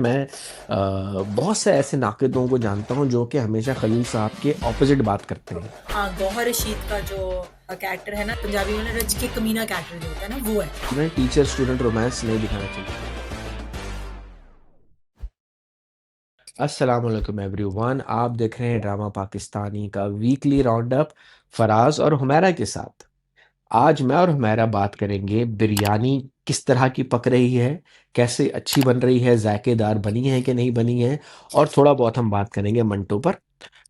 मैं बहुत से ऐसे नाक़िद लोगों को जानता हूँ जो कि हमेशा खलील साहब के ऑपोज़िट बात करते हैं। हाँ, गौहर रशीद का जो कैरेक्टर है ना पंजाबी में, रच के कमीना कैरेक्टर जो होता है ना वो है। उन्हें टीचर स्टूडेंट रोमांस नहीं दिखाना चाहिए। अस्सलाम वालेकुम एवरीवन, आप देख रहे हैं ड्रामा पाकिस्तानी का वीकली राउंड अप फराज और हुमैरा के साथ। आज मैं और हुमैरा बात करेंगे बिरयानी किस तरह की पक रही है, कैसे अच्छी बन रही है, जायकेदार बनी है कि नहीं बनी है, और थोड़ा बहुत हम बात करेंगे मंटो पर।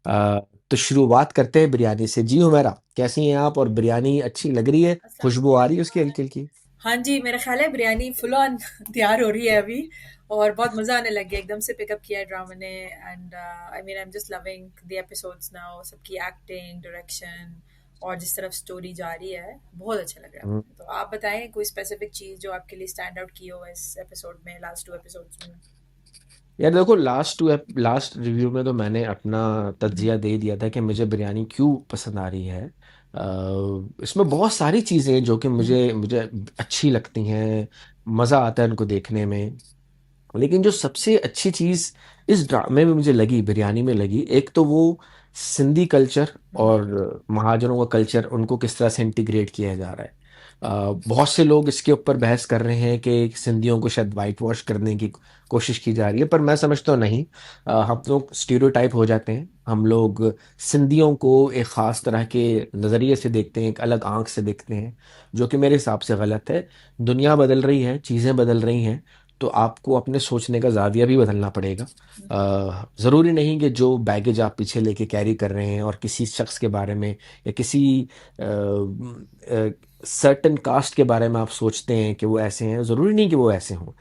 अ, तो शुरुआत करते हैं बिरयानी से। जी हुमैरा, कैसी हैं आप? और बिरयानी अच्छी लग रही है? अस्सलाम खुशबू आ रही है उसकी वालेकुम। हल्की-हल्की? हाँ जी, मेरा ख्याल है बिरयानी फुल ऑन तैयार हो रही है अभी, और बहुत मज़ा आने लग गया, एकदम से पिकअप किया है ड्रामा ने। And I mean I am just loving the episodes now, सबकी एक्टिंग, डायरेक्शन और जिस तरफ स्टोरी जा रही है, बहुत अच्छा लग रहा है हुँ। मुझे। तो आप बताएं कोई स्पेसिफिक चीज़ जो आपके लिए स्टैंड आउट की हो इस एपिसोड में, लास्ट 2 एपिसोड्स में? यार देखो, लास्ट रिव्यू में तो मैंने अपना तज्जिया दे दिया था कि मुझे बिरयानी क्यों पसंद आ रही है। इसमें बहुत सारी चीज़ें हैं जो कि मुझे मुझे अच्छी लगती हैं, मज़ा आता है उनको देखने में। लेकिन जो सबसे अच्छी चीज़ इस ड्रामे में मुझे लगी, बिरयानी में लगी, एक तो वो सिंधी कल्चर और महाजनों का कल्चर, उनको किस तरह से इंटीग्रेट किया जा रहा है। बहुत से लोग इसके ऊपर बहस कर रहे हैं कि सिंधियों को शायद वाइट वॉश करने की कोशिश की जा रही है, पर मैं समझता हूँ नहीं। हम लोग स्टीरियोटाइप हो जाते हैं। हम लोग सिंधियों को एक ख़ास तरह के नज़रिए से देखते हैं, एक अलग आँख से देखते हैं, जो कि मेरे हिसाब से गलत है। दुनिया बदल रही है, चीज़ें बदल रही हैं, तो आपको अपने सोचने का ज़ाविया भी बदलना पड़ेगा। ज़रूरी नहीं कि जो बैगेज आप पीछे लेके कैरी कर रहे हैं और किसी शख्स के बारे में या किसी सर्टेन कास्ट के बारे में आप सोचते हैं कि वो ऐसे हैं, ज़रूरी नहीं कि वो ऐसे हों।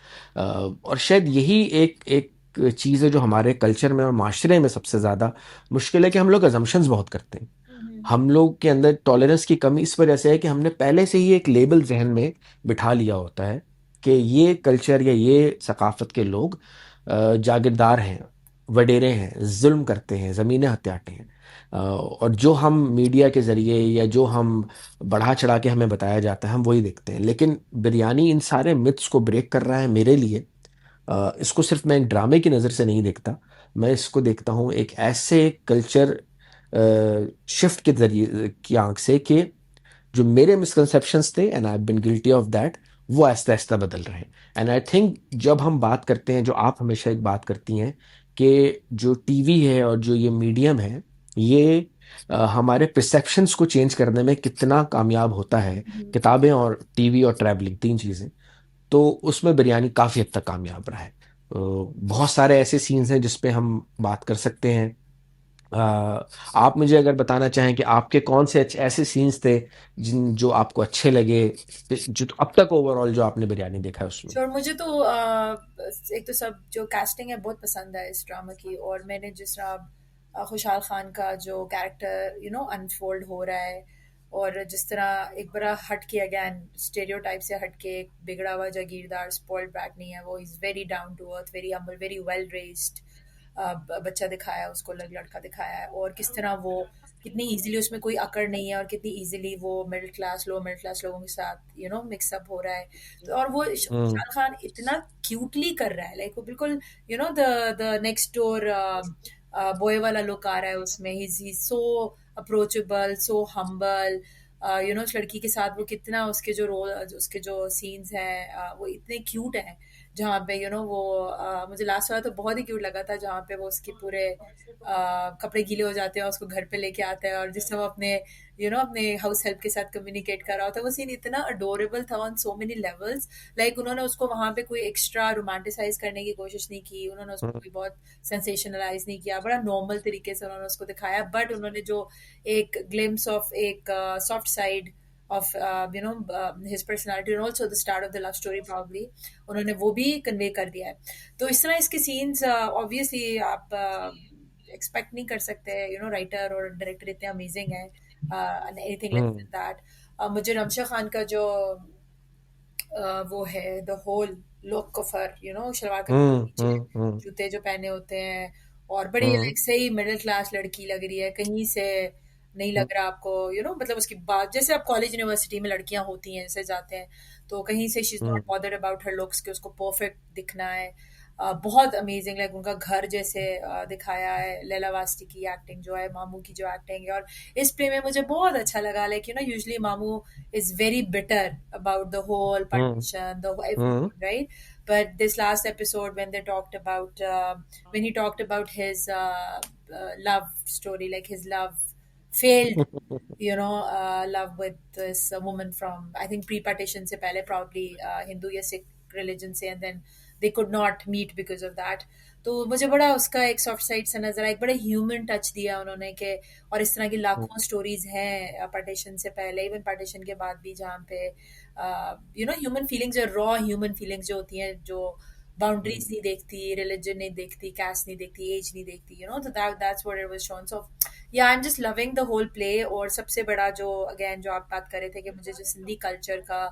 और शायद यही एक एक चीज़ है जो हमारे कल्चर में और माशरे में सबसे ज़्यादा मुश्किल है, कि हम लोग अजम्पशंस बहुत करते हैं। हम लोग के अंदर टॉलरेंस की कमी इस वजह से है कि हमने पहले से ही एक लेबल ज़हन में बिठा लिया होता है कि ये कल्चर या ये सकाफ़त के लोग जागीरदार हैं, वडेरे हैं, ज़ुल्म करते हैं, ज़मीनें हत्याते हैं। और जो हम मीडिया के ज़रिए या जो हम बढ़ा-चढ़ा के हमें बताया जाता है, हम वही देखते हैं। लेकिन बिरयानी इन सारे मिथ्स को ब्रेक कर रहा है मेरे लिए। इसको सिर्फ़ मैं एक ड्रामे की नज़र से नहीं देखता, मैं इसको देखता हूँ एक ऐसे कल्चर शिफ्ट के ज़रिए की आँख से, कि जो मेरे मिसकंसेप्शंस थे and I have been guilty of that, वो आहिस्ता-आहिस्ता बदल रहे हैं। एंड आई थिंक जब हम बात करते हैं, जो आप हमेशा एक बात करती हैं, कि जो टीवी है और जो ये मीडियम है, ये हमारे परसेप्शंस को चेंज करने में कितना कामयाब होता है, किताबें और टीवी और ट्रैवलिंग 3 चीज़ें, तो उसमें बिरयानी काफ़ी हद तक कामयाब रहा है। बहुत सारे ऐसे सीन्स हैं जिस पे हम बात कर सकते हैं। आप मुझे अगर बताना चाहें कि आपके कौन से ऐसे सीन्स थे जिन जो आपको अच्छे लगे, जो अब तक ओवरऑल जो आपने बिरयानी देखा है उसमें? श्योर, मुझे तो एक तो सब जो कास्टिंग है बहुत पसंद है इस ड्रामा की, और मैंने जिस तरह खुशहाल खान का जो कैरेक्टर अनफोल्ड हो रहा है, और जिस तरह एक बड़ा हट के, अगेन स्टेरियोटाइप से हट के, एक बिगड़ा हुआ जागीरदार स्पॉइल्ड ब्रैट नहीं है वो, is very down to earth, very humble, very well raised बच्चा दिखाया है उसको, लड़का दिखाया है, और किस तरह वो कितनी इजीली, उसमें कोई अकड़ नहीं है, और कितनी इजीली वो middle class, low middle class लोगों के साथ मिक्सअप हो रहा है। तो और वो हुँ, शाहरुख खान इतना क्यूटली कर रहा है, लाइक वो बिल्कुल द नेक्स्ट डोर बॉय वाला लुक आ रहा है उसमें। ही सो अप्रोचेबल, सो हम्बल। उस लड़की के साथ वो कितना, उसके जो रोल, उसके जो सीन्स हैं, वो इतने क्यूट हैं। जहाँ पे वो मुझे लास्ट वाला तो बहुत ही क्यूट लगा था, जहाँ पे वो उसके पूरे कपड़े गीले हो जाते हैं और उसको घर पे लेके आता है, और जिससे वो अपने अपने हाउस हेल्प के साथ कम्युनिकेट कर रहा होता है। वो सीन इतना अडोरेबल था on so many levels. Like उन्होंने उसको वहां पे कोई एक्स्ट्रा रोमांटिसाइज करने की कोशिश नहीं की, उन्होंने उसको हुँ, कोई बहुत सेंसेशनलाइज नहीं किया, बड़ा नॉर्मल तरीके से उन्होंने उसको दिखाया। बट उन्होंने जो एक ग्लिम्स ऑफ एक soft side of his personality, and also the start of the love story probably, उन्होंने वो भी कन्वे कर दिया है। तो इस तरह इसके सीन्स ऑब्वियसली आप एक्सपेक्ट नहीं कर सकते, राइटर और डायरेक्टर इतने अमेजिंग है, anything less hmm, than that. मुझे रमशा खान का जो वो है, the whole look of her, shalwar kameez के हुँ, नीचे हुँ, हुँ, जूते जो पहने होते हैं, और बड़ी हुँ, लाइक सही मिडिल क्लास लड़की लग रही है, कहीं से नहीं हुँ, लग रहा आपको, मतलब उसकी बात, जैसे आप कॉलेज यूनिवर्सिटी में लड़कियां होती हैं, जैसे जाते हैं, तो कहीं से she is not hmm, bothered about her looks, कि उसको परफेक्ट दिखना है। बहुत अमेजिंग, लाइक उनका घर जैसे दिखाया है। लैला वास्ती की एक्टिंग जो है, मामू की जो एक्टिंग है, और इस प्ले में मुझे बहुत अच्छा लगा। लाइक यूजली मामू is very bitter about the whole hmm partition, the hmm everything, right? But this last episode, when they talked about when he talked about his love story, like his love failed, love with this woman from, I think, pre-partition se pehle, probably Hindu या Sikh religion से, and then they could not meet because of that. तो मुझे बड़ा उसका एक soft side सा नजर आया, एक बड़ा ह्यूमन टच दिया उन्होंने के। और इस तरह की लाखों स्टोरीज हैं पार्टीशन से पहले, इवन पार्टीशन के बाद भी, जहाँ पे ह्यूमन फीलिंग्स, जो रॉ ह्यूमन फीलिंग्स जो होती हैं, जो बाउंड्रीज नहीं देखती, रिलीजन नहीं देखती, कास्ट नहीं देखती, एज नहीं देखती, तो that's what it was shown. So yeah I am just loving the whole play. और सबसे बड़ा जो, अगेन, जो आप बात कर रहे थे कि मुझे जो सिंधी कल्चर का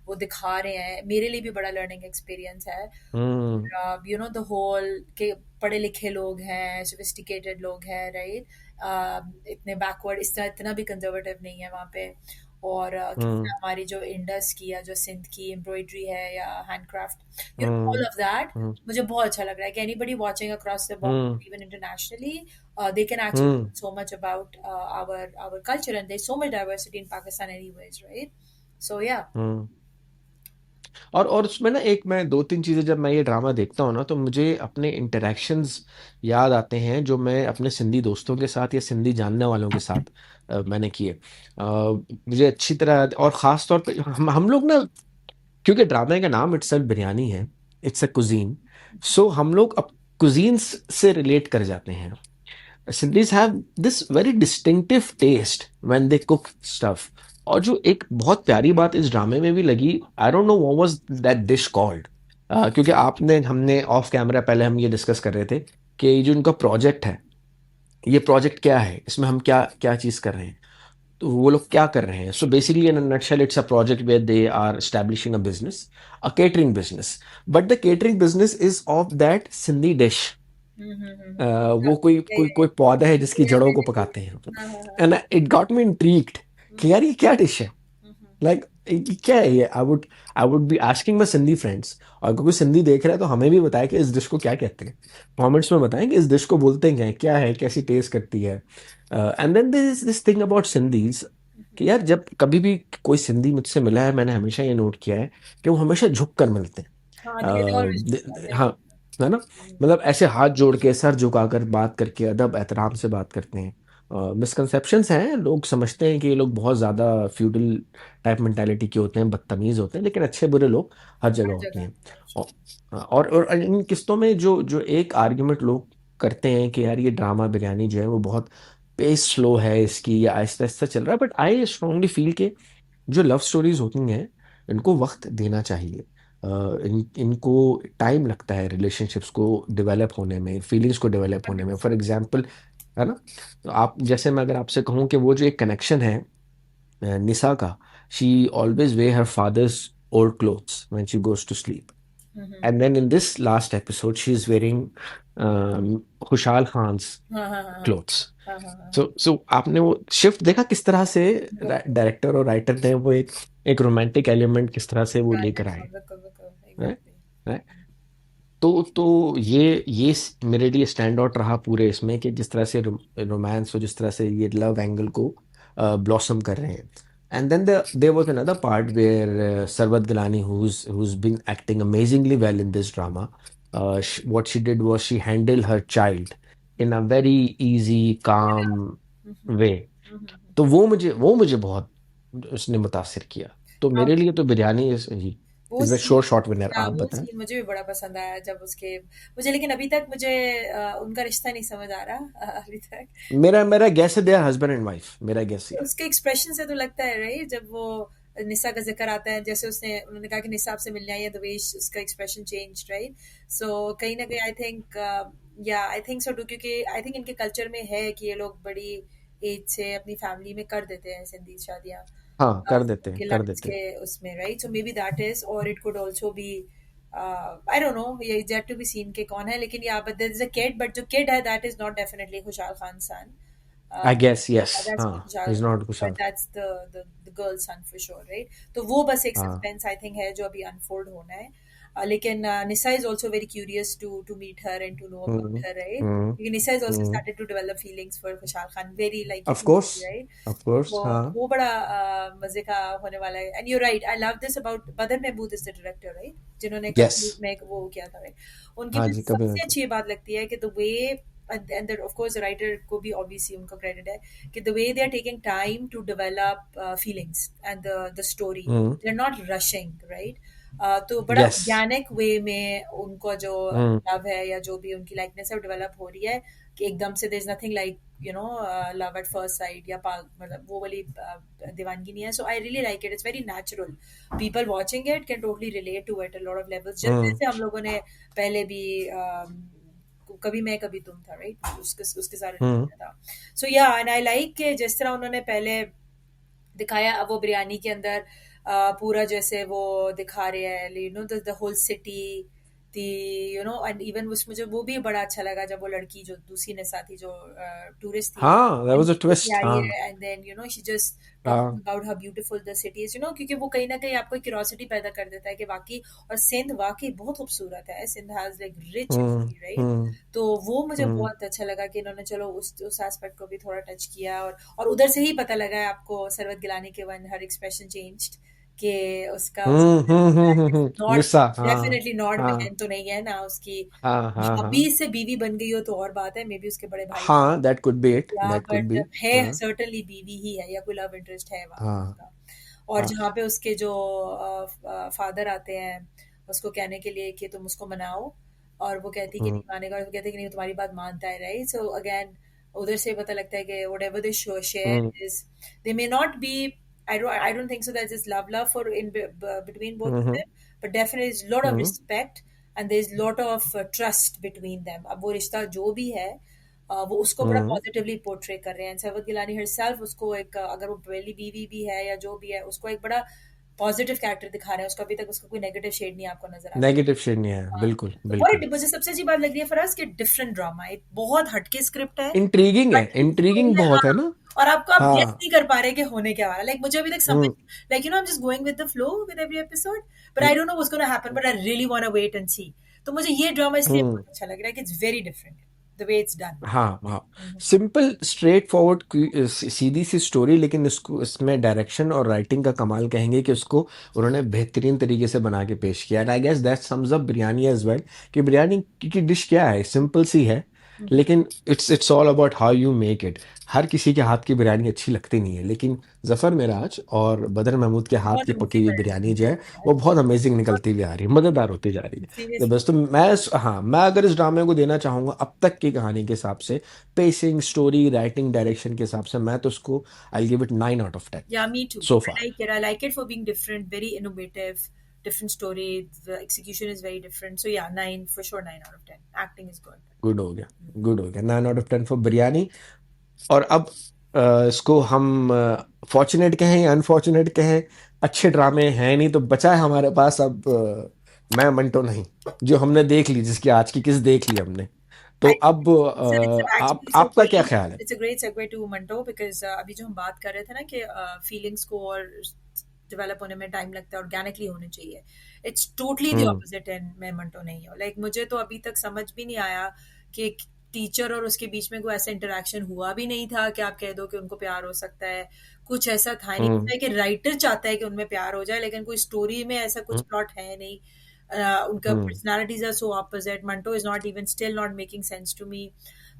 वो दिखा रहे हैं, मेरे लिए भी बड़ा लर्निंग एक्सपीरियंस है। हम्म द होल के पढ़े लिखे लोग हैं, सोफिस्टिकेटेड लोग हैं, राइट? इतने बैकवर्ड, इस तरह इतना भी कंजर्वेटिव नहीं है वहाँ पे। और हम्म हमारी जो इंडस की या जो सिंध की एम्ब्रॉयडरी है या handcraft, hmm all of that, hmm मुझे बहुत अच्छा लग रहा है कि anybody watching across the hmm border, even internationally, they can actually hmm learn so much about our culture, and there's so much diversity in Pakistan anyways, right? So yeah. हम्म। और उसमें ना, एक मैं दो तीन चीजें, जब मैं ये ड्रामा देखता हूँ ना, तो मुझे अपने इंटरेक्शंस याद आते हैं जो मैं अपने सिंधी दोस्तों के साथ या सिंधी जानने वालों के साथ मैंने किए। मुझे अच्छी तरह, और ख़ास तौर पे हम लोग ना, क्योंकि ड्रामे का नाम इट्सेल्फ बिरयानी है, इट्स अ कुजीन, सो हम लोग अब कुजीन्स से रिलेट कर जाते हैं। Sindhis have this very distinctive taste when they cook stuff. और जो एक बहुत प्यारी बात इस ड्रामे में भी लगी, आई don't know what was that dish called. क्योंकि आपने हमने ऑफ कैमरा पहले हम ये डिस्कस कर रहे थे कि ये जो उनका प्रोजेक्ट है, ये प्रोजेक्ट क्या है, इसमें हम क्या क्या चीज़ कर रहे हैं, तो वो लोग क्या कर रहे हैं। So basically in nutshell it's a project where they are establishing a business, a catering business, but the catering business is of that Sindhi dish. Yeah, वो कोई yeah, कोई yeah, कोई पौधा है जिसकी yeah, जड़ों को yeah. पकाते हैं। हाँ, हाँ, हाँ। And it got me intrigued कि यार ये क्या डिश है, हम्म, लाइक क्या है ये। I would be asking my Sindhi friends, और अगर कोई सिंधी देख रहा है तो हमें भी बताए कि इस डिश को क्या कहते हैं। कमेंट्स में बताएं कि इस डिश को बोलते हैं क्या है, कैसी टेस्ट करती है। And then this is this thing about Sindhis, कि यार जब कभी भी कोई सिंधी मुझसे मिला है, मैंने हमेशा ये नोट किया है कि वो हमेशा झुक कर मिलते हैं। हाँ, they always do that, हाँ, right? है ना, मतलब ऐसे हाथ जोड़ के, सर झुकाकर बात करके, अदब एहतराम से बात करते हैं। मिसकंसेप्शंस हैं, लोग समझते हैं कि ये लोग बहुत ज़्यादा फ्यूडल टाइप मेंटालिटी के होते हैं, बदतमीज़ होते हैं, लेकिन अच्छे बुरे लोग हर जगह हर होते जगह। हैं। और और इन किस्तों में जो जो एक आर्ग्यूमेंट लोग करते हैं कि यार ये ड्रामा बिरयानी जो है वो बहुत पेस स्लो है इसकी, या आहिस्ता आहिस्ता चल रहा है, बट आई स्ट्रांगली फील के जो लव स्टोरीज होती हैं, इनको वक्त देना चाहिए। इनको टाइम लगता है रिलेशनशिप्स को डेवलप होने में, फीलिंग्स को डेवलप होने में। फॉर एग्जांपल, है ना, तो आप जैसे, मैं अगर आपसे कहूँ कि वो जो एक कनेक्शन है निशा का, she always wear her father's old clothes when she goes to sleep, and then in this last episode she is wearing Khushhal Khan's हाँ, हाँ, हाँ, हाँ, क्लोथ्स। हाँ, हाँ, हाँ, सो आपने वो शिफ्ट देखा किस तरह से बिल्कुल। डायरेक्टर और राइटर ने वो एक रोमांटिक एलिमेंट किस तरह से वो लेकर आए। बिल्कुल, बिल्कुल, है, एग्जैक्टली। है? तो ये मेरे लिए स्टैंड आउट रहा पूरे इसमें, कि जिस तरह से रोमांस और जिस तरह से ये लव एंगल को ब्लॉसम कर रहे हैं। And then there was another part where Sarbat Gilani, who's been acting amazingly well in this drama. What she did was she handled her child in a very easy, calm way. तो वो मुझे बहुत उसने मुतासिर किया। तो हाँ, मेरे लिए तो बिरयानी वो is the scene, sure shot winner. हाँ, आप वो बताएं। सीन मुझे भी बड़ा पसंद आया जब उसके, मुझे, लेकिन अभी तक मुझे उनका रिश्ता नहीं समझ आ रहा अभी तक। मेरा मेरा गैस है they are husband and wife, मेरा गैस ये उसके एक्सप्रेशन से तो लगता है, राइट? जब वो निशा का जिक्र आता है, जैसे उन्होंने कहा कि निशा आपसे मिलने आई है, द वे उसका एक्सप्रेशन चेंज, राइट? सो कहीं ना कहीं आई थिंक, या आई थिंक सो टू, क्योंकि आई थिंक इनके कल्चर में है कि ये लोग बड़ी एज से अपनी फैमिली में कर देते हैं सिंधी शादियाँ, हाँ, कर देते हैं, के कर लट्स देते हैं। के उसमें, right? So maybe that is इज, और it could also be, I don't know, ये जेट टू बी सीन के कौन है, लेकिन yeah but there is a kid, but जो किड है that is not definitely Khushhal Khan son. I guess yes. That's हाँ, not Kushal is Khan, not but Kushal. that's the girl's son for sure, right? तो वो बस एक हाँ। सस्पेंस आई थिंक है जो अभी अनफोल्ड होना है। लेकिन Nisa is also very curious to meet her and to know about hmm her, right? Hmm क्योंकि Nisa is also hmm started to develop feelings for Khushhal Khan, very like of course, right? Of course, तो हाँ। वो बड़ा मजे का होने वाला है। And you right, I love this about Badar Mahmood is the director, right? जिन्होंने यस। कभी में वो किया था, right? उनकी हाँ मुझे जी, कभी सबसे नहीं। अच्छी ये बात लगती है कि the way, and of course writer को भी ऑब्वियसली उनका क्रेडिट है कि the way they are taking time to develop feelings and the story, hmm. They are not rushing, right? तो बड़ा यस। ऑर्गेनिक वे में उनको जो हम्म लव है या जो भी उनकी लाइकनेस है डेवलप हो रही है, कि एकदम से there is nothing like love at first sight या मतलब वो वाली दीवानगी नहीं है। So I really like it, it's very natural, people watching it can totally relate to it a lot of levels, just hmm जैसे हम लोगों ने पहले भी कभी मैं कभी तुम था, राइट? उसके साथ relate हम्म किया था। सो या, एंड आई लाइक के जिस तरह उन्होंने पहले दिखाया, अब वो बिरयानी के अंदर पूरा जैसे वो दिखा रहे हैं, you know the whole city, the, you know, and even उस मुझे वो भी बड़ा अच्छा लगा जब वो लड़की जो दूसरी ने साथी जो टूरिस्ट थी, हाँ, that was a लेके twist, आई हाँ। है, and then she just talking हाँ। About how beautiful the city is, क्योंकि वो कहीं ना कहीं आपको क्यूरियोसिटी पैदा कर देता है कि वाकई, और सिंध वाकई बहुत खूबसूरत है, Sindh has like rich hmm history, right? Hmm तो वो मुझे हम्म बहुत अच्छा लगा कि इन्होंने चलो उस एस्पेक्ट को भी थोड़ा टच किया, और उधर से ही पता लगा है आपको सरवत गिलानी के वन हर एक्सप्रेशन चेंज्ड, कि उसका नॉट, निस्सा, हाँ। डेफिनेटली नॉट हाँ बहन तो नहीं है ना उसकी, हाँ हाँ हाँ। भाभी से बीवी बन गई हो तो और बात है, मे बी उसके बड़े भाई, हाँ, that could be it, या that could बट be। है हाँ सर्टेनली बीवी ही है, या कोई लव इंटरेस्ट है वहाँ पे हाँ उसका। और हाँ। जहाँ पे उसके जो फादर आते हैं उसको कहने के लिए कि तुम उसको मनाओ, और वो कहती कि हम्म नहीं मानेगा, और वो कहते कि नहीं तुम्हारी बात मानता है, राइट? सो अगेन उधर से पता लगता है कि whatever they share hmm is, they may not be, I don't think so that it's love for in between both of hmm them, but definitely there's a lot of hmm respect and there's a lot of trust between them। अब वो रिश्ता जो भी है वो उसको बड़ा हम्म positively portray कर रहे हैं, सरवत गिलानी हरसेल्फ उसको एक अगर वो पहली बीवी भी है या जो भी है, उसको एक बड़ा पॉजिटिव कैरेक्टर दिखा रहे हैं, उसका अभी तक उसका कोई नेगेटिव शेड नहीं आपको नजर आता। नेगेटिव शेड नहीं है, हाँ, बिल्कुल तो बिल्कुल। मुझे सबसे अच्छी बात लग रही है फराज कि डिफरेंट ड्रामा है, बहुत हटके स्क्रिप्ट है, इंट्रीगिंग है, हटके इंट्रीगिंग स्टोरी है, बहुत हाँ। है ना। और आपको आप गेस हाँ। नहीं कर पा रहे कि होने क्या वाला, लाइक मुझे अभी तक समझ, hmm like I am just going with the flow with every episode, but I don't know what's gonna happen, but I really want to wait and see. तो मुझे ये ड्रामा इसलिए हम्म बहुत अच्छा लग रहा है कि it's very different the way it's done. हाँ हाँ। सिंपल स्ट्रेट फॉरवर्ड सीधी सी स्टोरी, लेकिन इसको इसमें डायरेक्शन और राइटिंग का कमाल कहेंगे कि उसको उन्होंने बेहतरीन तरीके से बना के पेश किया। And I guess that sums up biryani as well, कि बिरयानी की डिश क्या है, सिंपल सी है, लेकिन it's all about how you make it. हर किसी के हाथ की बिरयानी अच्छी लगती नहीं है, लेकिन जफर मिराज और बदर महमूद के हाथ बहुत की पकी अमेजिंग हुई बिरयानी जो है बना वो बहुत अमेजिंग निकलती हुई आ रही है, मज़ेदार होती जा रही है सीरियसली। बस। तो हाँ, मैं अगर इस ड्रामे को देना चाहूंगा अब तक की कहानी के हिसाब से, पेसिंग, स्टोरी, राइटिंग, डायरेक्शन के हिसाब से, मैं तो उसको I give it 9 out of 10 Yeah, me too. So I far. like it. I like it for being different, very innovative, different story. The execution is very different. So yeah, nine for sure, 9 out of 10. Acting is good. Good हो गया, good हो गया, 9 out of 10 for biryani. और अब इसको हम fortunate कहें या अनफॉर्चुनेट कहें, अच्छे ड्रामे हैं नहीं तो बचा है हमारे पास अब मैं मंटो नहीं, जो हमने देख ली, जिसकी आज की किस देख ली हमने। तो I think अब it's आप actually so आपका क्या great. ख्याल है? It's a great segue to Manto because अभी जो हम बात कर रहे थे ना कि फीलिंग्स को और डेवलप होने में टाइम लगता है, ऑर्गेनिकली होने चाहिए। It's totally the hmm opposite and मैं मंटो नहीं हूँ, लाइक मुझे तो अभी तक समझ भी नहीं आया कि एक टीचर और उसके बीच में कोई ऐसा इंटरेक्शन हुआ भी नहीं था कि आप कह दो कि उनको प्यार हो सकता है, कुछ ऐसा था नहीं। हम्म पता है कि राइटर चाहता है कि उनमें प्यार हो जाए, लेकिन कोई स्टोरी में ऐसा कुछ हम्म प्लॉट है नहीं। उनका hmm personalities are so opposite, Manto is not even still not making sense to me.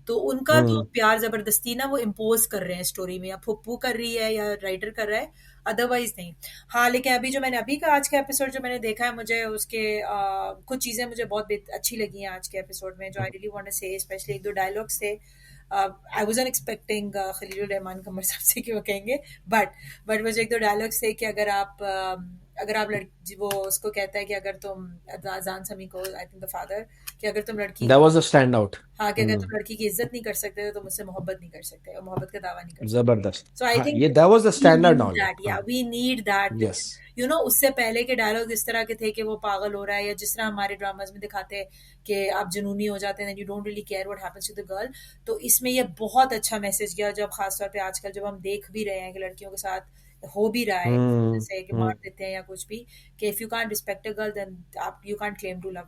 तो उनका जो हम्म प्यार जबरदस्ती ना वो इम्पोज कर रहे हैं स्टोरी में, या फुप्पू कर रही है या राइटर कर रहा है, अदरवाइज नहीं। हाँ, लेकिन अभी जो मैंने अभी का आज का एपिसोड जो मैंने देखा है, मुझे उसके कुछ चीजें मुझे बहुत अच्छी लगी हैं आज के एपिसोड में, जो I really want to say, specially एक दो डायलॉग्स थे। I wasn't expecting Khalilur Rehman Qamar sahab से कि वो कहेंगे, बट मुझे एक दो डायलॉग्स थे कि अगर आप लड़की, वो उसको कहता है कि अगर तुम, अजान समी को, आई थिंक द फादर, कि अगर तुम लड़की, that was a stand out. हाँ, कि अगर तुम लड़की की इज्जत नहीं कर सकते तो तुम मुझसे मोहब्बत नहीं कर सकते और मोहब्बत का दावा नहीं कर सकते। जबरदस्त। सो आई हाँ, थिंक ये that was the we standard need dialogue, that, या हाँ। We need that, yes. Because उससे पहले के डायलॉग इस तरह के थे कि वो पागल हो रहा है, या जिस तरह हमारे ड्रामाज में दिखाते हैं कि आप जुनूनी हो जाते हैं, you don't really care what happens to the girl. तो इसमें ये बहुत अच्छा मैसेज गया, जब खासतौर पे आजकल जब हम देख भी रहे हैं कि लड़कियों के साथ हो भी रहा है हम्म। जैसे कि मार हम्म। देते हैं या कुछ भी, कि if you can't respect a girl then आप you can't claim to love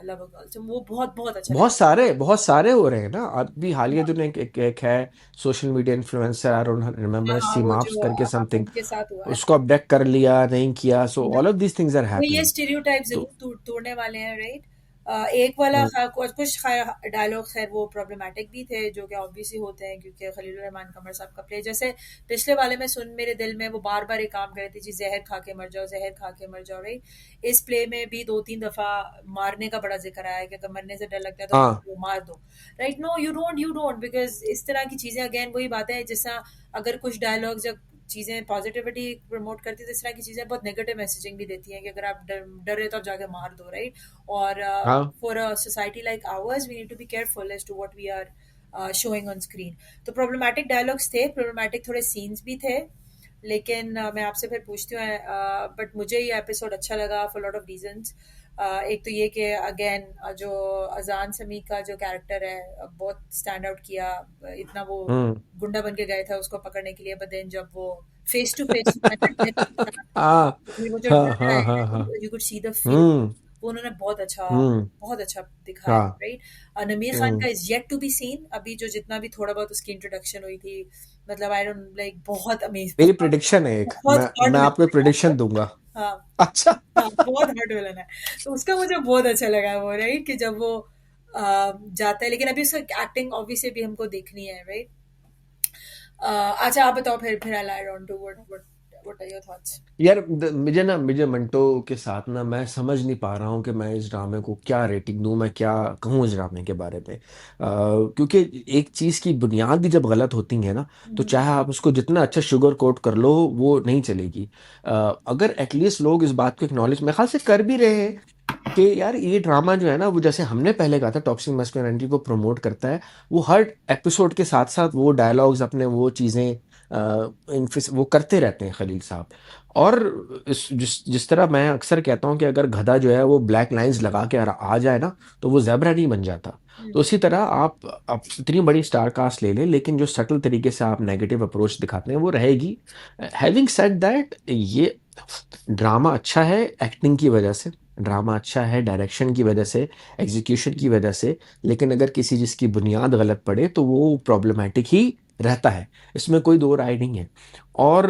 love a girl. तो वो बहुत बहुत अच्छा बहुत सारे हो रहे हैं ना अभी हालिया लगा। दिनों। एक है social media influencer, I don't remember, हाँ, वो सीमाप्स जो करके समथिंग, उनके साथ हुआ है। उसको अपडेट कर लिया नहीं किया, so all of these things are वो ये हैपनिंग। स्टीरियोटाइप तो जरूर तोड़ने वाले हैं, राइट। एक वाला हम्म। कुछ डायलॉग खैर वो प्रॉब्लमेटिक भी थे जो कि ऑब्वियसली होते हैं क्योंकि खलील रहमान कमर साहब का प्ले, जैसे पिछले वाले में सुन मेरे दिल में वो बार बार एक काम कर रहे थे जी, जहर खा के मर जाओ, जहर खा के मर जाओ, राइट। इस प्ले में भी दो तीन दफा मारने का बड़ा जिक्र आया है कि अगर मरने से डर लगता है तो हाँ। वो मार दो, right. No you don't because इस तरह की चीजें अगेन वही बात है, जैसा अगर कुछ डायलॉग्स या चीजें पॉजिटिविटी प्रमोट करती है तो इस तरह की चीजें बहुत नेगेटिव मैसेजिंग भी देती हैं कि अगर आप डर रहे हो तो आप जाके मार दो, राइट। और हाँ। For a society like ours we need to be careful as to what we are showing on screen. तो प्रॉब्लमैटिक डायलॉग्स थे, प्रॉब्लमैटिक थोड़े सीन्स भी थे, लेकिन मैं आपसे फिर पूछती हूँ, बट मुझे ये एपिसोड अच्छा लगा फॉर लॉट ऑफ रीजंस। एक तो ये कि अगेन जो अजान समी का जो कैरेक्टर है बहुत स्टैंड आउट किया। इतना वो हम्म। गुंडा बन के गए थे उसको पकड़ने के लिए, बट देन जब वो फेस टू फेस हाँ वो जो हाँ डर रहा हाँ हाँ हाँ। है, you could see the fear, hmm. वो उन्होंने हम्म। बहुत अच्छा दिखाया, हाँ। राइट। नमीर खान हम्म। का is yet to be seen, अभी जो जितना भी थोड़ा बहुत उसकी इंट्रोडक्शन हुई थी, मतलब आई डोंट लाइक, बहुत अमेज, मेरी बहुत प्रिडिक्शन है एक, बहुत हॉट मैं आपको एक विलन है। प्रिडिक्शन दूंगा। हाँ, अच्छा। हाँ, बहुत हॉट विलन है। तो उसका मुझे बहुत अच्छा लगा वो, राइट, कि जब वो जाता है, लेकिन अभी उसका एक्टिंग ऑब्वियसली भी हमको देखनी है, राइट। अच्छा आप बताओ, फिर I lied on to what are your thoughts. यार मुझे मंटो के साथ ना, मैं समझ नहीं पा रहा हूँ कि मैं इस ड्रामे को क्या रेटिंग दूं, मैं क्या कहूँ इस ड्रामे के बारे में। क्योंकि एक चीज़ की बुनियाद भी जब गलत होती है ना, तो चाहे आप उसको जितना अच्छा शुगर कोट कर लो वो नहीं चलेगी। अगर एटलीस्ट लोग इस बात को एक्नॉलेज मेरे ख्याल से कर भी रहे हैं कि यार ये ड्रामा जो है ना, वो जैसे हमने पहले कहा था टॉक्सिक मास्कुलिनिटी को प्रमोट करता है, वो हर एपिसोड के साथ साथ वो डायलॉग्स अपने वो चीज़ें वो करते रहते हैं खलील साहब। और जिस तरह मैं अक्सर कहता हूँ कि अगर गधा जो है वो ब्लैक लाइंस लगा के आ जाए ना, तो वो जेब्रा नहीं बन जाता। तो उसी तरह आप इतनी बड़ी स्टार कास्ट ले लें, लेकिन जो सटल तरीके से आप नेगेटिव अप्रोच दिखाते हैं वो रहेगी। हैविंग सेड दैट, ये ड्रामा अच्छा है एक्टिंग की वजह से, ड्रामा अच्छा है डायरेक्शन की वजह से, एग्जीक्यूशन की वजह से, लेकिन अगर किसी चीज़ की बुनियाद गलत पड़े तो वो प्रॉब्लमेटिक ही रहता है, इसमें कोई दो राय नहीं है। और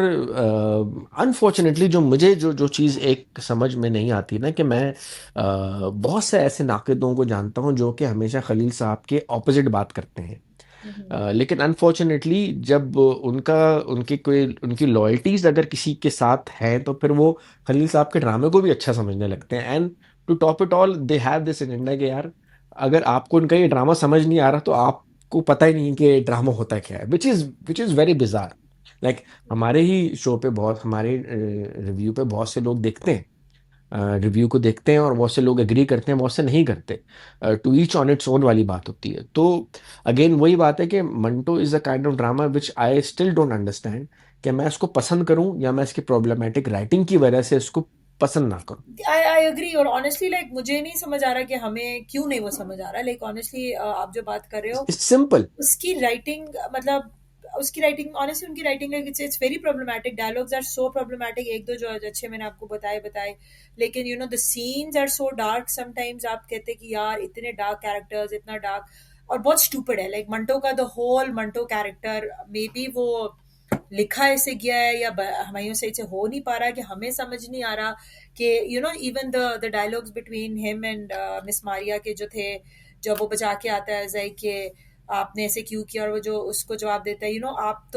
अनफॉर्चुनेटली जो मुझे जो चीज़ एक समझ में नहीं आती ना, कि मैं बहुत से ऐसे नाक़िदों को जानता हूँ जो कि हमेशा खलील साहब के ऑपोजिट बात करते हैं। लेकिन अनफॉर्चुनेटली जब उनकी कोई उनकी लॉयल्टीज अगर किसी के साथ हैं, तो फिर वो खलील साहब के ड्रामे को भी अच्छा समझने लगते हैं। And to top it all they have this agenda कि यार अगर आपको उनका ये ड्रामा समझ नहीं आ रहा तो आपको पता ही नहीं है कि ड्रामा होता क्या है, which is very bizarre. Like हमारे ही शो पे बहुत, हमारे रिव्यू पे बहुत से लोग देखते हैं, रिव्यू को देखते हैं, और बहुत से लोग एग्री करते हैं, बहुत से नहीं करते। To each on its own वाली बात होती है। तो अगेन वही बात है कि Manto is a kind of drama which I still don't understand, कि मैं इसको पसंद करूं या मैं इसकी प्रॉब्लमेटिक राइटिंग की वजह से इसको पसंद ना करूं। आई एग्री, और ऑनेस्टली लाइक मुझे नहीं समझ आ रहा कि हमें क्यों नहीं वो समझ आ रहा, लाइक ऑनेस्टली आप जो बात कर रहे हो इट्स सिंपल। उसकी राइटिंग, मतलब उसकी राइटिंग, ऑनेस्टली उनकी writing like it's very problematic, dialogues are so problematic, एक दो जो अच्छे मैंने आपको बताए, लेकिन you know the scenes are so dark sometimes, आप कहते हैं कि यार इतने डार्क कैरेक्टर्स, इतना डार्क और बहुत स्टूपिड है, लाइक मंटो का the whole Manto character, may be वो लिखा ऐसे गया है या हमायों से इसे हो नहीं पा रहा है कि हमें समझ नहीं आ रहा कि you know even the dialogues between him and miss Maria के जो थे, जब वो बचा के आता है जय कि आपने ऐसे क्यों किया, और वो जो उसको जवाब देता है, यू नो आप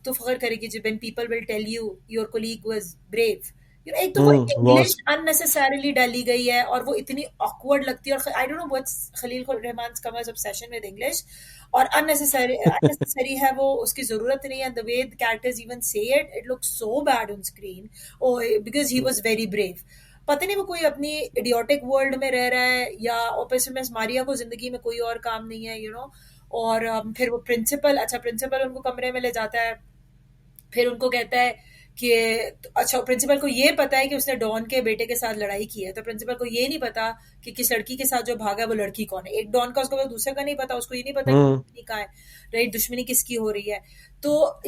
तो फख्र करेगी जब when people will tell you your colleague was brave, you know. एक तो वो इंग्लिश वॉज। अननेसेसरली डाली गई है और वो इतनी ऑकवर्ड लगती है, और I don't know what's Khalil Rehman Qamar's obsession with English, और अननेसेसरी है वो, उसकी जरूरत नहीं है, the way the characters even say it looks so bad on screen, oh because he was very brave. पता नहीं वो कोई अपनी इडियोटिक वर्ल्ड में रह रहा है या ओपेसिमस मारिया को जिंदगी में कोई और काम नहीं है, यू नो। और फिर वो प्रिंसिपल, अच्छा प्रिंसिपल उनको कमरे में ले जाता है, फिर उनको कहता है कि अच्छा, प्रिंसिपल को ये पता है कि उसने डॉन के बेटे के साथ लड़ाई की है, तो प्रिंसिपल को ये नहीं पता कि किस लड़की के साथ जो भागा है वो लड़की कौन है, एक डॉन का उसको दूसरे का नहीं पता, उसको ये नहीं पता कि हम्म। दुश्मनी का है, राइट, दुश्मनी किसकी हो रही है। तो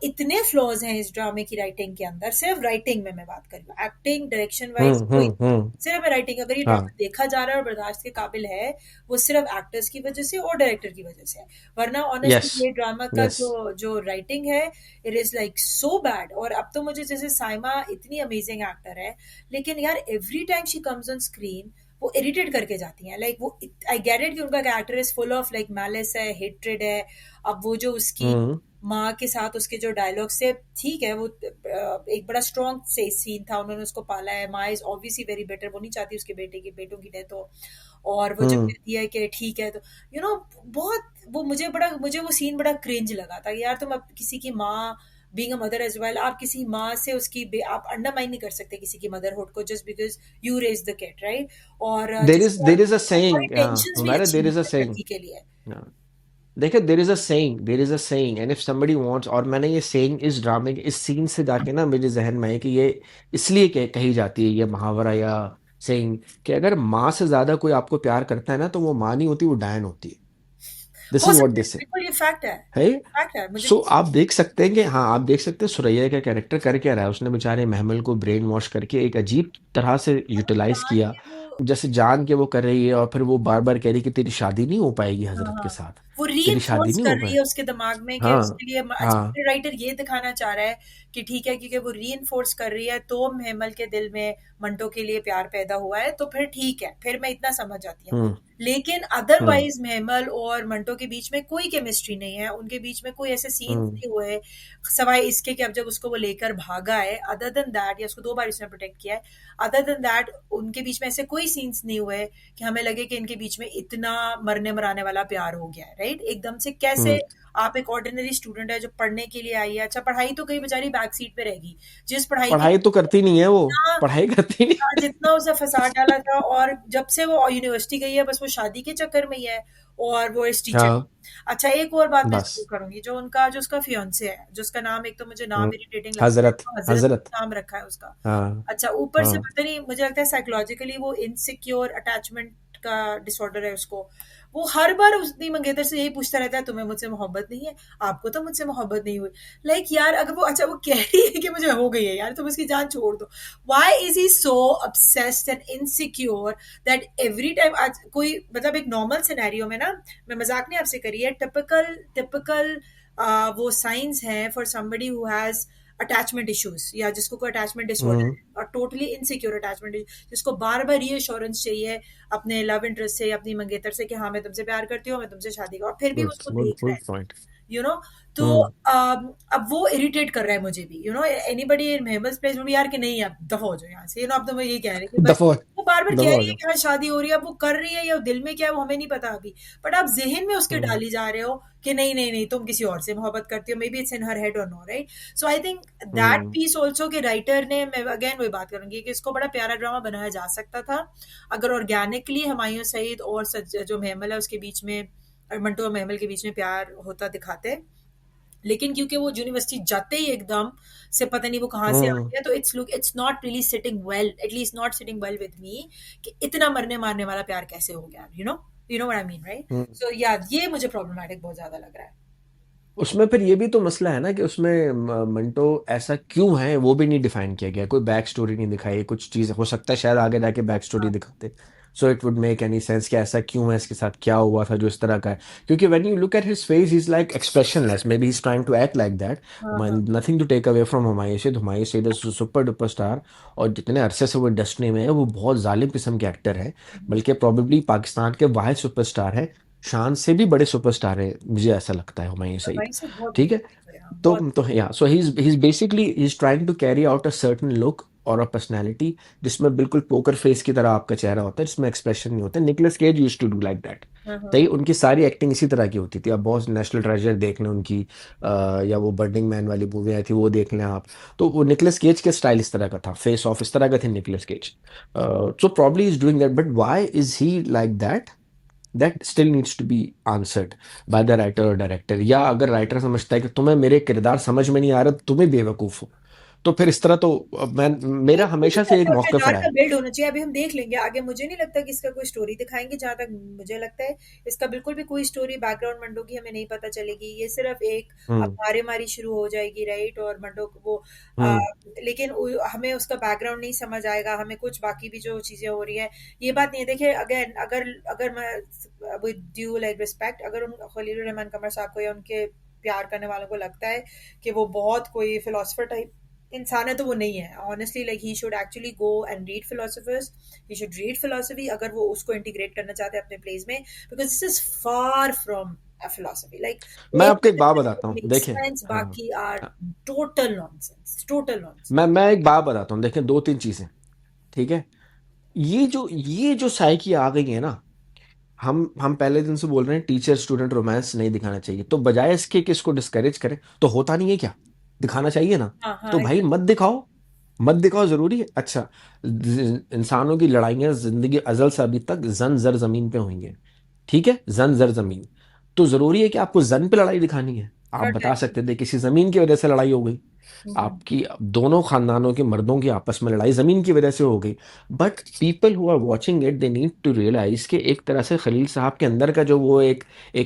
इतने फ्लॉज हैं इस ड्रामे की राइटिंग के अंदर, सिर्फ राइटिंग में मैं बात कर रही हूँ, एक्टिंग डायरेक्शन वाइज कोई, हम्म। सिर्फ राइटिंग, अगर ये ड्रामा हाँ। देखा जा रहा है और बर्दाश्त के काबिल है, वो सिर्फ एक्टर्स की वजह से और डायरेक्टर की वजह से है। वरना यस। ऑनेस्टली ये ड्रामा का यस। जो जो राइटिंग है, it is like so bad. और अब तो मुझे, जैसे साइमा इतनी अमेजिंग एक्टर है, लेकिन यार every time she comes on screen वो इरिटेट करके जाती हैं। लाइक वो, आई गेट इट कि उनका character is full of like malice है, हेट्रेड है। अब वो जो उसकी हम्म। माँ के साथ उसके जो डायलॉग से, ठीक है, वो एक बड़ा स्ट्रॉन्ग से सीन था, उन्होंने उसको पाला है, माँ इज ऑब्वियसली वेरी बेटर, वो नहीं चाहती उसके बेटों की डेथ हो। और वो जब हम्म। कहती है कि ठीक है, तो बहुत वो, मुझे वो सीन बड़ा क्रिंज लगा था कि यार तुम अब किसी की माँ, being a mother as well, आप किसी माँ से आप अंडरमाइन नहीं कर सकते किसी की मदरहुड को just because you raise the kid, right? और देर इज अ तुम्हारी सेइंग, हाँ टेंशन्स भी हमारे, अच्छी देर नहीं इज अ है सेइंग। लड़की के लिए। देखिए, there is a saying and if somebody wants, और मैंने ये सेइंग इस ड्रामे के इस सीन से जाके ना मेरे जहन में है कि ये इसलिए कही जाती है, ये मुहावरा या सेइंग, कि अगर माँ से ज्यादा कोई आपको प्यार करता है ना, तो वो माँ नहीं होती, वो डायन होती है। दिस हो इज व्हाट सकता दे है, से। बिल्कुल ये फैक्ट है, है। फैक्ट है, मुझे सो नहीं। आप देख सकते हैं कि, हाँ आप देख सकते हैं सुरैया का कैरेक्टर कर क्या रहा है, उसने बेचारे महमल को ब्रेन वॉश करके एक अजीब तरह से यूटिलाइज जान किया, के वो, जैसे जान के वो कर रही है, और फिर वो बार बार कह रही कि तेरी शादी नहीं हो पाएगी हाँ हजरत के हाँ, साथ, वो तेरी शादी रीइंफोर्स नहीं कर हो रही पाए। है उसके दिमाग में कि हाँ। उसके लिए हाँ। अच्छा, राइटर ये दिखाना चाह रहा है कि ठीक है, क्योंकि वो रीइंफोर्स कर रही है तो महमल के दिल में मंटो के लिए प्यार पैदा हुआ है, तो फिर ठीक है, फिर मैं इतना समझ जाती हूँ। हम्म। लेकिन हम्म। अदरवाइज महमल और मंटो के बीच में कोई केमिस्ट्री नहीं है, उनके बीच में कोई ऐसे सीन्स हम्म। नहीं हुए, सवाए इसके कि अब जब उसको वो लेकर भागा है, अदर देन दैट, या उसको 2 बार उसने प्रोटेक्ट किया है, अदर देन दैट उनके बीच में ऐसे कोई सीन्स नहीं हुए कि हमें लगे कि इनके बीच में इतना मरने मराने वाला प्यार हो गया है, राइट? एकदम से कैसे? हम्म। आप एक ऑर्डिनरी स्टूडेंट है जो पढ़ने के लिए आई है, अच्छा पढ़ाई तो कहीं बेचारी बैक सीट पे रहेगी, जिस पढ़ाई के पढ़ाई तो करती नहीं है वो, जितना पढ़ाई करती नहीं। जितना उसे फंसा डाला था, और जब से वो यूनिवर्सिटी गई है बस वो शादी के चक्कर में ही है, और वो इस टीचर। हाँ। अच्छा, एक और बात मैं जरूर बस। करूंगी, जो उसका फियोन्से है, जो उसका नाम, एक तो मुझे नाम हम्म। इरिटेटिंग लगता है, हजरत। तो हजरत हजरत। नाम रखा है उसका। हाँ। अच्छा, ऊपर से हाँ। पता नहीं, मुझे लगता है साइकोलॉजिकली वो इनसिक्योर अटैचमेंट का डिसऑर्डर है उसको। वो हर बार उसकी मंगेतर से यही पूछता रहता है, तुम्हें मुझसे मोहब्बत नहीं है? आपको तो मुझसे मोहब्बत नहीं हुई। लाइक यार, अगर वो, अच्छा वो कह रही है कि मुझे हो गई है यार, तुम उसकी जान छोड़ दो। why is he so obsessed and insecure that every time, आज कोई मतलब एक नॉर्मल सिनेरियो में ना, मैं मजाक नहीं आपसे करी है, टिपिकल टिपिकल वो साइंस हैं for somebody who has attachment issues, या जिसको कोई अटैचमेंट डिसऑर्डर हम्म। है, और टोटली इनसिक्योर अटैचमेंट, जिसको बार बार रीअश्योरेंस चाहिए अपने लव इंटरेस्ट से, अपनी मंगेतर से, कि हाँ मैं तुमसे प्यार करती हूँ, मैं तुमसे शादी करूँ, और फिर भी वो गुड उसको गुड देख रहा गुड है, पॉइंट। You know. तो हम्म। अब वो इरिटेट कर रहा है मुझे भी, एनीबडी इन मेहमल्स प्लेस में भी, यार कि नहीं, अब दफा हो जाओ यहाँ से, अब तो मैं यही कह रही हूँ कि बस। दफा वो बार बार कह दफा हो रही है जाओ। कि हाँ शादी हो रही है, अब वो कर रही है या दिल में क्या है वो हमें नहीं पता अभी, बट आप जहन में उसके हम्म। डाली जा रहे हो कि नहीं नहीं नहीं, तुम किसी और से मोहब्बत करती हो, maybe it's in her head और no, right? So I think that hmm. Piece also के राइटर ने, मैं अगेन वही बात करूंगी कि इसको बड़ा प्यारा ड्रामा बनाया जा सकता था अगर ऑर्गेनिकली हुमायूं सईद और जो महमल है उसके बीच में, मंटो और महमल के बीच में प्यार होता दिखाते। लेकिन क्योंकि वो यूनिवर्सिटी जाते ही एकदम से पता नहीं वो कहाँ से आ हम्म। गया, तो it's not really sitting well, at least not sitting well with me, कि इतना मरने मारने वाला प्यार कैसे हो गया, you know what I mean, right? Hmm. So या ये मुझे प्रॉब्लमैटिक बहुत ज्यादा लग रहा है। उसमें फिर ये भी तो मसला है ना कि उसमें मंटो ऐसा क्यों है वो भी नहीं डिफाइन किया गया, कोई बैक स्टोरी नहीं दिखाई, कुछ चीज हो सकता है शायद आगे जाके बैक स्टोरी हाँ दिखाते, so it would make any sense कि ऐसा क्यों है, इसके साथ क्या हुआ था जो इस तरह का है। क्योंकि when you look at his face, he is like expressionless, may be he is trying to act like that. हाँ हाँ। Nothing to take away from Humayun Saeed is super duper star, और जितने अरसे से वो इंडस्ट्री में है वो बहुत जालिम किस्म के एक्टर है, बल्कि प्रोबेबली पाकिस्तान के वाहिद सुपरस्टार है, शान से भी बड़े सुपरस्टार है, मुझे ऐसा लगता है हुमायूं और सईद। वहीं से बहुत ठीक है। बहुत ऊपर है, हाँ, तो बहुत। या so he is basically he is trying to carry out a certain look और अ पर्सनैलिटी, जिसमें बिल्कुल पोकर फेस की तरह आपका चेहरा होता है, जिसमें एक्सप्रेशन नहीं होते। Nicolas Cage used to do like that. हाँ हाँ। तई उनकी सारी एक्टिंग इसी तरह की होती थी। अब बहुत नेशनल ट्रेजर देख लें उनकी, या वो बर्निंग मैन वाली मूवी आई थी वो देख लें आप, तो वो निकोलस केज के स्टाइल इस तरह का था, फेस ऑफ इस तरह का थे Nicolas Cage. So probably is doing that, but why is he like that, that still needs to be answered by the writer और डायरेक्टर। या अगर राइटर समझता है कि तुम्हें मेरे किरदार समझ में नहीं आ रहा, तुम्हें बेवकूफ हो, तो फिर इस तरह तो मैं नहीं, मेरा मुझे हमेशा से एक लगता है मौकफ किरदार रहा का है। बिल्ड होना चाहिए। अभी हम देख लेंगे आगे, मुझे नहीं लगता कि इसका कोई स्टोरी दिखाएंगे। जहां तक मुझे लगता है इसका बिल्कुल भी कोई स्टोरी बैकग्राउंड मंडो की हमें नहीं पता चलेगी। ये सिर्फ एक अब हम्म। मारे मारी शुरू हो जाएगी, राइट, और मंडो को वो आ, हम्म। लेकिन हमें उसका बैकग्राउंड नहीं समझ आएगा, हमें कुछ बाकी भी जो चीजें हो रही हैं। ये बात नहीं है, देखिए अगेन, अगर अगर मैं विद ड्यू लाइक रिस्पेक्ट, अगर उन खलील रहमान कमर साहब को या उनके प्यार करने वालों को लगता है कि वो बहुत कोई फिलोसफर टाइप इंसान है, तो वो नहीं है honestly. Like he should actually go and read philosophers, he should read philosophy, अगर वो उसको इंटीग्रेट करना चाहते हैं अपने प्लेज में, because this is far from a philosophy. Like मैं आपको एक बात बताता हूँ, मेक देखिए। सेंस, हाँ। बाकी are total nonsense, total nonsense. मैं एक बात बताता हूँ, देखिए, दो तीन चीजें। ठीक है। ये जो साइकी आ गई है ना, हम पहले दिन से बोल रहे हैं टीचर स्टूडेंट रोमांस नहीं दिखाना चाहिए, तो बजाय इसके कि इसको डिस्करेज करें, तो होता नहीं है क्या, दिखाना चाहिए ना। हाँ हाँ, तो भाई मत दिखाओ, मत दिखाओ, जरूरी है? अच्छा, इंसानों की लड़ाइयां जिंदगी अजल से अभी तक जन जर जमीन पे हुई हैं। ठीक है, जन जर जमीन। तो जरूरी है कि आपको जन पे लड़ाई दिखानी है? आप बता एग्जैक्टली। सकते थे किसी जमीन की वजह से लड़ाई हो गई, हम्म। आपकी दोनों खानदानों के मर्दों की आपस में लड़ाई जमीन की वजह से हो गई। But people who are watching it, they need to realise कि एक तरह से खलील साहब के अंदर का जो वो एक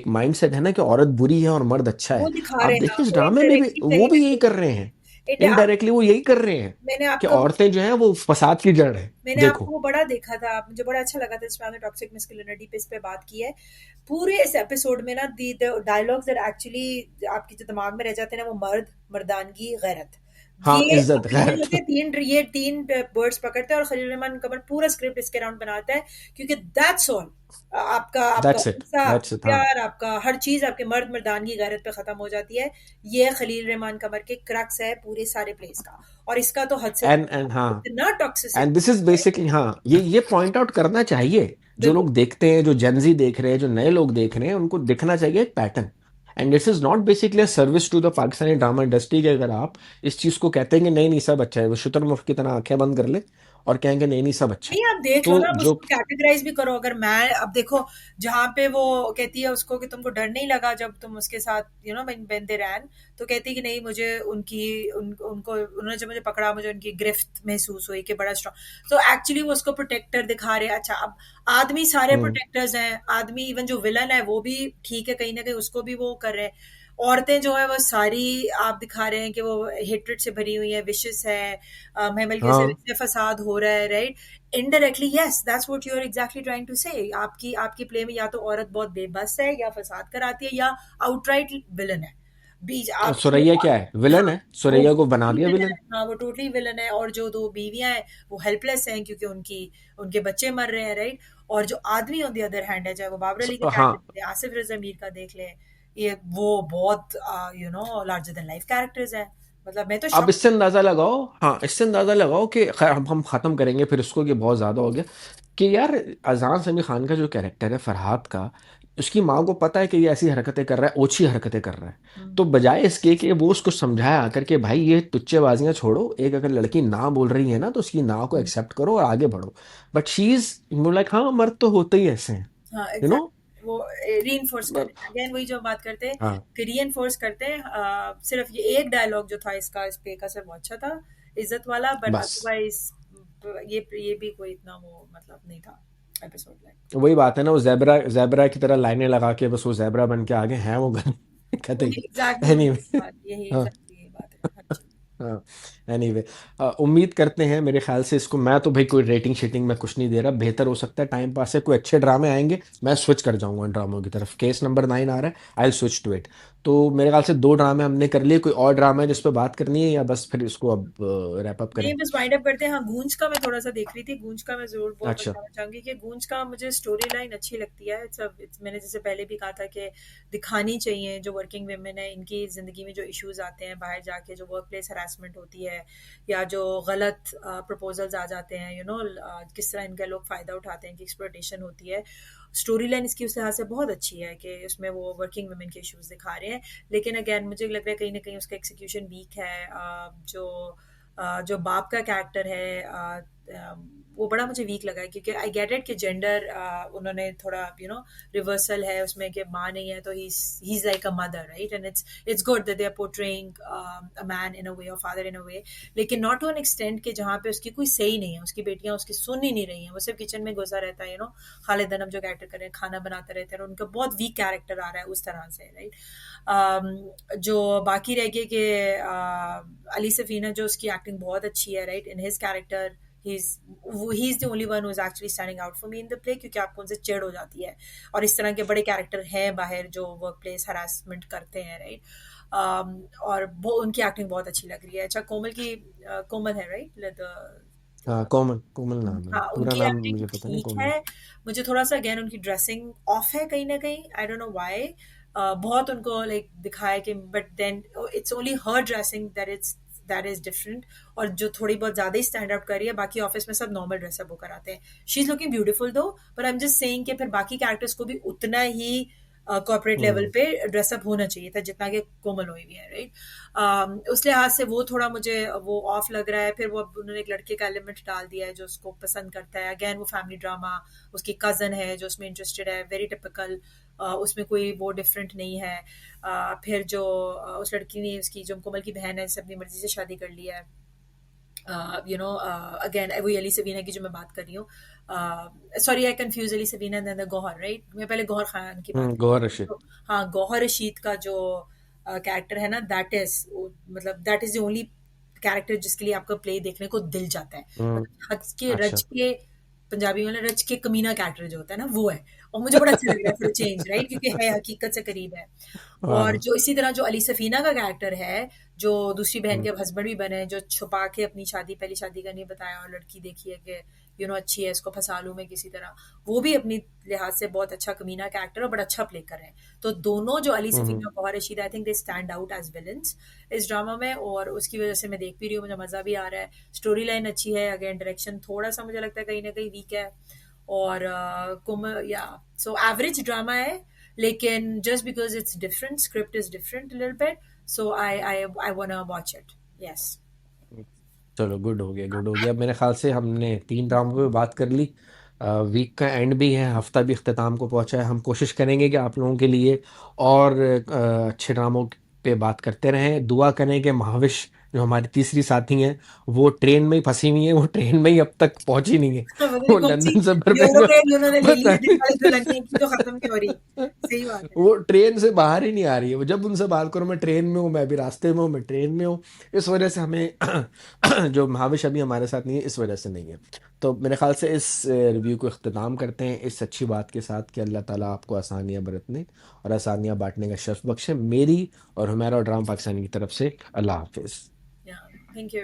माइंडसेट है ना, कि औरत बुरी है और मर्द अच्छा वो है। दिखा आप रहे हैं, देखिए इस वो ड्रामे में भी इनडायरेक्टली वो कहीं ना भी यही कहीं कर रहे हैं। आप, इनडायरेक्टली वो यही कर रहे हैं मैंने कि आपका औरतें जो हैं वो फसाद की जड़ है। मैंने आपको देखो। वो बड़ा देखा था, मुझे बड़ा अच्छा लगा था इसमें आपने टॉक्सिक मैस्कुलिनिटी पे इस पे बात की है। पूरे इस एपिसोड में ना दी द डायलॉग्स दैट एक्चुअली आपके जो दिमाग में रह जाते हैं ना, वो मर्द, मर्दानगी, गैरत। हाँ, ये इज्जत गैरत। ये तीन वर्ड्स पकड़ते हैं और खलील रहमान कमर पूरा स्क्रिप्ट इसके अराउंड बनाता है, क्योंकि दैट्स ऑल। आपका आपका दैट्स इट, गुस्सा, दैट्स आपका इट। हाँ। प्यार, आपका हर चीज आपके मर्द मर्दानगी गैरत पे खत्म हो जाती है। ये खलील रहमान कमर के क्रक्स है पूरे सारे प्लेस का। और इसका तो हद से एंड हाँ। इतना एंड टॉक्सिसिटी दिस इज है। बेसिकली, हाँ, ये पॉइंट आउट करना चाहिए। जो बिल्कुल। लोग देखते हैं, जो जेनजी देख रहे हैं, जो नए लोग देख रहे हैं, उनको दिखना चाहिए एक pattern. And this is not basically a service to the Pakistani drama industry, कि अगर आप इस चीज को कहते हैं कि नहीं नहीं सब अच्छा है, वो शुतुरमुर्ग की तरह आंखें बंद कर ले और कहेंगे नहीं नहीं सब अच्छा है। नहीं, आप देख लो ना, तो आप जो उसको कैटेगराइज भी करो। अगर मैं अब देखो, जहाँ पे वो कहती है उसको कि तुमको डर नहीं लगा जब तुम उसके साथ when they ran, तो कहती है कि नहीं, मुझे उनको उन्होंने जब मुझे पकड़ा, मुझे उनकी गिरफ्त महसूस हुई कि बड़ा स्ट्रॉन्ग। तो एक्चुअली वो उसको प्रोटेक्टर दिखा रहे हैं। अच्छा, अब आदमी सारे हम्म। प्रोटेक्टर्स हैं, आदमी इवन जो विलन है वो भी ठीक है, कहीं ना कहीं उसको भी वो कर रहे हैं। औरतें जो है वो सारी आप दिखा रहे हैं कि वो हेट्रेड से भरी हुई है, विशेष है, महमल की वजह हाँ। से फसाद हो रहा है, right. Indirectly yes, that's what you are exactly trying to say. आपकी आपकी प्ले में या तो औरत बहुत बेबस है या फसाद कराती है या आउटराइट विलन है। बीच और आप सुरैया क्या है, विलन हाँ, है, वो सुरैया को बना टोटली दिया विलन विलन। है, हाँ वो टोटली विलन है। और जो दो बीवियां हैं वो हेल्पलेस हैं क्योंकि उनके बच्चे मर रहे हैं, राइट। और जो आदमी ऑन द अदर हैंड है, चाहे वो बाबर अली के कैरेक्टर हाँ। देख ले, आसिफ रजा मीर का देख ले, ये वो बहुत लार्जर देन लाइफ कैरेक्टर्स हैं। मतलब मैं तो अब शॉक। इससे अंदाजा लगाओ, हाँ, इससे अंदाजा लगाओ कि खैर हम खत्म करेंगे फिर इसको, कि बहुत ज्यादा हो गया। कि यार, अजान समी खान का जो कैरेक्टर है फरहाद का, उसकी माँ को पता है कि ये ऐसी हरकतें कर रहा है, ओछी हरकतें कर रहा है। तो बजाय इसके कि वो उसको समझाया आकर के भाई ये तुच्चेबाजियां छोड़ो, एक अगर लड़की ना बोल रही है ना तो उसकी ना को एक्सेप्ट करो और आगे बढ़ो। बट शी इज लाइक, हाँ, मर्द तो होते ही ऐसे हैं। हाँ यू नो। एग्जैक्ट, वो री कर रहे हैं अगेन, वही जो बात करते हैं हाँ। कि री करते हैं। सिर्फ ये एक डायलॉग जो था इसका, इस पे का, सिर्फ वो अच्छा था, इज्जत वाला, बट बस अदरवाइज ये भी कोई इतना वो मतलब नहीं था एपिसोड लाइक। वही बात है ना, वो जेबरा जेबरा की तरह लाइनें लगा के बस वो जेबरा बन के आगे हैं वो कहते वही ही। एग्जैक्टली वही एनीवे। बात, यही एग्जैक्टली यही बात है हर चीज। हाँ। एनीवे, उम्मीद करते हैं, मेरे ख्याल से इसको, मैं तो भाई कोई रेटिंग शीटिंग में कुछ नहीं दे रहा, बेहतर हो सकता है टाइम पास है, कोई अच्छे ड्रामे आएंगे मैं स्विच कर जाऊंगा इन ड्रामों की तरफ। केस नंबर 9 आ रहा है, I will switch to it. तो मेरे ख्याल से दो ड्रामे हमने कर लिए, कोई और ड्रामा है जिस पे बात करनी है, या बस फिर इसको अब रैप अप नहीं, करें? बस वाइंड अप करते हैं। हाँ, गूंज का मैं थोड़ा सा देख रही थी, गूंज का मैं जरूर अच्छा। बताना चाहूंगी कि गूंज का मुझे स्टोरी लाइन अच्छी लगती है। मैंने जैसे पहले भी कहा था कि दिखानी चाहिए जो वर्किंग वेमेन है, इनकी जिंदगी में जो इश्यूज आते हैं बाहर जाके, जो वर्क प्लेस हरासमेंट होती है या जो गलत प्रपोजल्स आ जाते हैं, किस तरह इनका लोग फायदा उठाते हैं, कि एक्सप्लॉयटेशन होती है। स्टोरी लाइन इसकी उस लिहाज से बहुत अच्छी है कि उसमें वो वर्किंग वुमेन के इश्यूज दिखा रहे हैं। लेकिन अगेन मुझे लग रहा है कहीं ना कहीं उसका एक्सिक्यूशन वीक है। जो बाप का कैरेक्टर है, वो बड़ा मुझे वीक लगा है, क्योंकि आई गेट इट कि जेंडर उन्होंने थोड़ा रिवर्सल है उसमें कि माँ नहीं है तो he is like a mother, right, and it's good that they are portraying a man in a way और फादर इन अ वे, लेकिन नॉट टू एन एक्सटेंट कि जहाँ पे उसकी कोई सही नहीं है, उसकी बेटियां उसकी सुन ही नहीं रही हैं, वो सिर्फ किचन में घुसा रहता है, खालिद अनम जो कैरेक्टर कर रहे हैं खाना बनाते रहते हैं, और उनका बहुत वीक कैरेक्टर आ रहा है उस तरह से, राइट। जो बाकी रह गए कि अली सफीना जो उसकी एक्टिंग बहुत अच्छी है, right, in his character he's he's the only one who's actually standing out for me in the play, क्योंकि आपको उनसे चिढ़ हो जाती है, और इस तरह के बड़े कैरेक्टर हैं बाहर जो वर्क प्लेस हरासमेंट करते हैं, राइट। और वो उनकी एक्टिंग बहुत अच्छी लग रही है। अच्छा, कोमल की कोमल है, राइट, हाँ, कोमल, कोमल नाम है, हाँ, पूरा उनकी नाम एक्टिंग मुझे पता नहीं, ठीक कोमल। है। मुझे थोड़ा सा अगेन उनकी ड्रेसिंग ऑफ है कहीं ना कहीं, आई डोंट नो व्हाई। बहुत उनको लाइक दिखाया कि, but then it's only her dressing that is different, और जो थोड़ी बहुत ज्यादा ही स्टैंड आउट कर रही है, बाकी ऑफिस में सब नॉर्मल ड्रेसअप वो कराते हैं। शी इज लुकिंग ब्यूटीफुल दो, but I am just saying कि फिर बाकी कैरेक्टर्स को भी उतना ही कॉर्पोरेट लेवल हम्म। पे ड्रेसअप होना चाहिए था जितना कि कोमल हुई भी है, राइट। उस लिहाज से वो थोड़ा मुझे वो ऑफ लग रहा है। फिर वो अब उन्होंने एक लड़के का एलिमेंट डाल दिया है जो उसको पसंद करता है, अगेन वो फैमिली ड्रामा, उसकी कजन है जो उसमें इंटरेस्टेड है, वेरी टिपिकल, उसमें कोई वो डिफरेंट नहीं है। फिर जो उस लड़की ने उसकी जो कोमल की बहन है से अपनी मर्जी से शादी कर लिया है, अगेन वही अली सवीना की जो मैं बात कर रही हूँ, sorry I confuse Ali Savina and then Gauhar, right, मैं पहले गौहर खान की बात कर गौहर रही हूँ। रशीद। तो हाँ, गौहर रशीद का जो कैरेक्टर है ना, दैट इज, मतलब that is the only character जिसके लिए आपका प्ले देखने को दिल जाता है, हम्म। मतलब हंस के अच्छा। रच के, पंजाबी में रच के कमीना कैरेक्टर जो होता है ना, वो है। और मुझे बड़ा अच्छा लग रहा है फॉर चेंज, राइट, क्योंकि है हकीकत से करीब है। और हाँ। जो इसी तरह जो अली सफीना का कैरेक्टर है, जो दूसरी बहन हम्म। के हस्बैंड भी बने, जो छुपा के अपनी शादी, पहली शादी का नहीं बताया, और लड़की देखी है कि अच्छी है, इसको फंसा लूं मैं किसी तरह, वो भी अपनी लिहाज से बहुत अच्छा कमीना कैरेक्टर और बड़ा अच्छा प्ले कर रहे हैं। तो दोनों जो अली हम्म। सफीना और Gauhar Rashid, I think they stand out as villains इस ड्रामा में, और उसकी वजह से मैं देख भी रही हूँ, मुझे मजा भी आ रहा है। स्टोरी लाइन अच्छी है, अगेन डायरेक्शन थोड़ा सा मुझे लगता है कहीं ना कहीं वीक है, और या सो एवरेज ड्रामा है, लेकिन just because it's different, script is different little bit, so I वांना watch it. Yes. चलो, गुड हो गया, गुड हो गया। मेरे ख्याल से हमने 3 ड्रामों पे बात कर ली। वीक का एंड भी है, हफ्ता भी अख्ताम को पहुंचा है। हम कोशिश करेंगे कि आप लोगों के लिए और अच्छे ड्रामों पे बात करते रहें। दुआ करें कि महाविश जो हमारी तीसरी साथी हैं, वो ट्रेन में ही फंसी हुई हैं, वो ट्रेन में ही अब तक पहुंची नहीं है। पता नहीं वो कौन सी लंदन से यूरो बर्मिंघम, ट्रेन उन्होंने ले ली पता है, दिलवाले नहीं। दुल्हनिया की तो खत्म नहीं हो रही। सही बात है। वो ट्रेन से बाहर ही नहीं आ रही है। वो जब उनसे बात करो, मैं ट्रेन में हूँ, मैं अभी रास्ते में हूँ, मैं ट्रेन में हूँ। इस वजह से हमें जो महाविश अभी हमारे साथ नहीं है, इस वजह से नहीं है। तो मेरे ख्याल से इस रिव्यू को इख्तिताम करते हैं इस अच्छी बात के साथ कि अल्लाह ताला आपको आसानियाँ बरतने और आसानियाँ बांटने का शर्फ बख्शे। मेरी और हमारा और ड्रामा पाकिस्तानी की तरफ से अल्लाह हाफिज़। या, थैंक यू।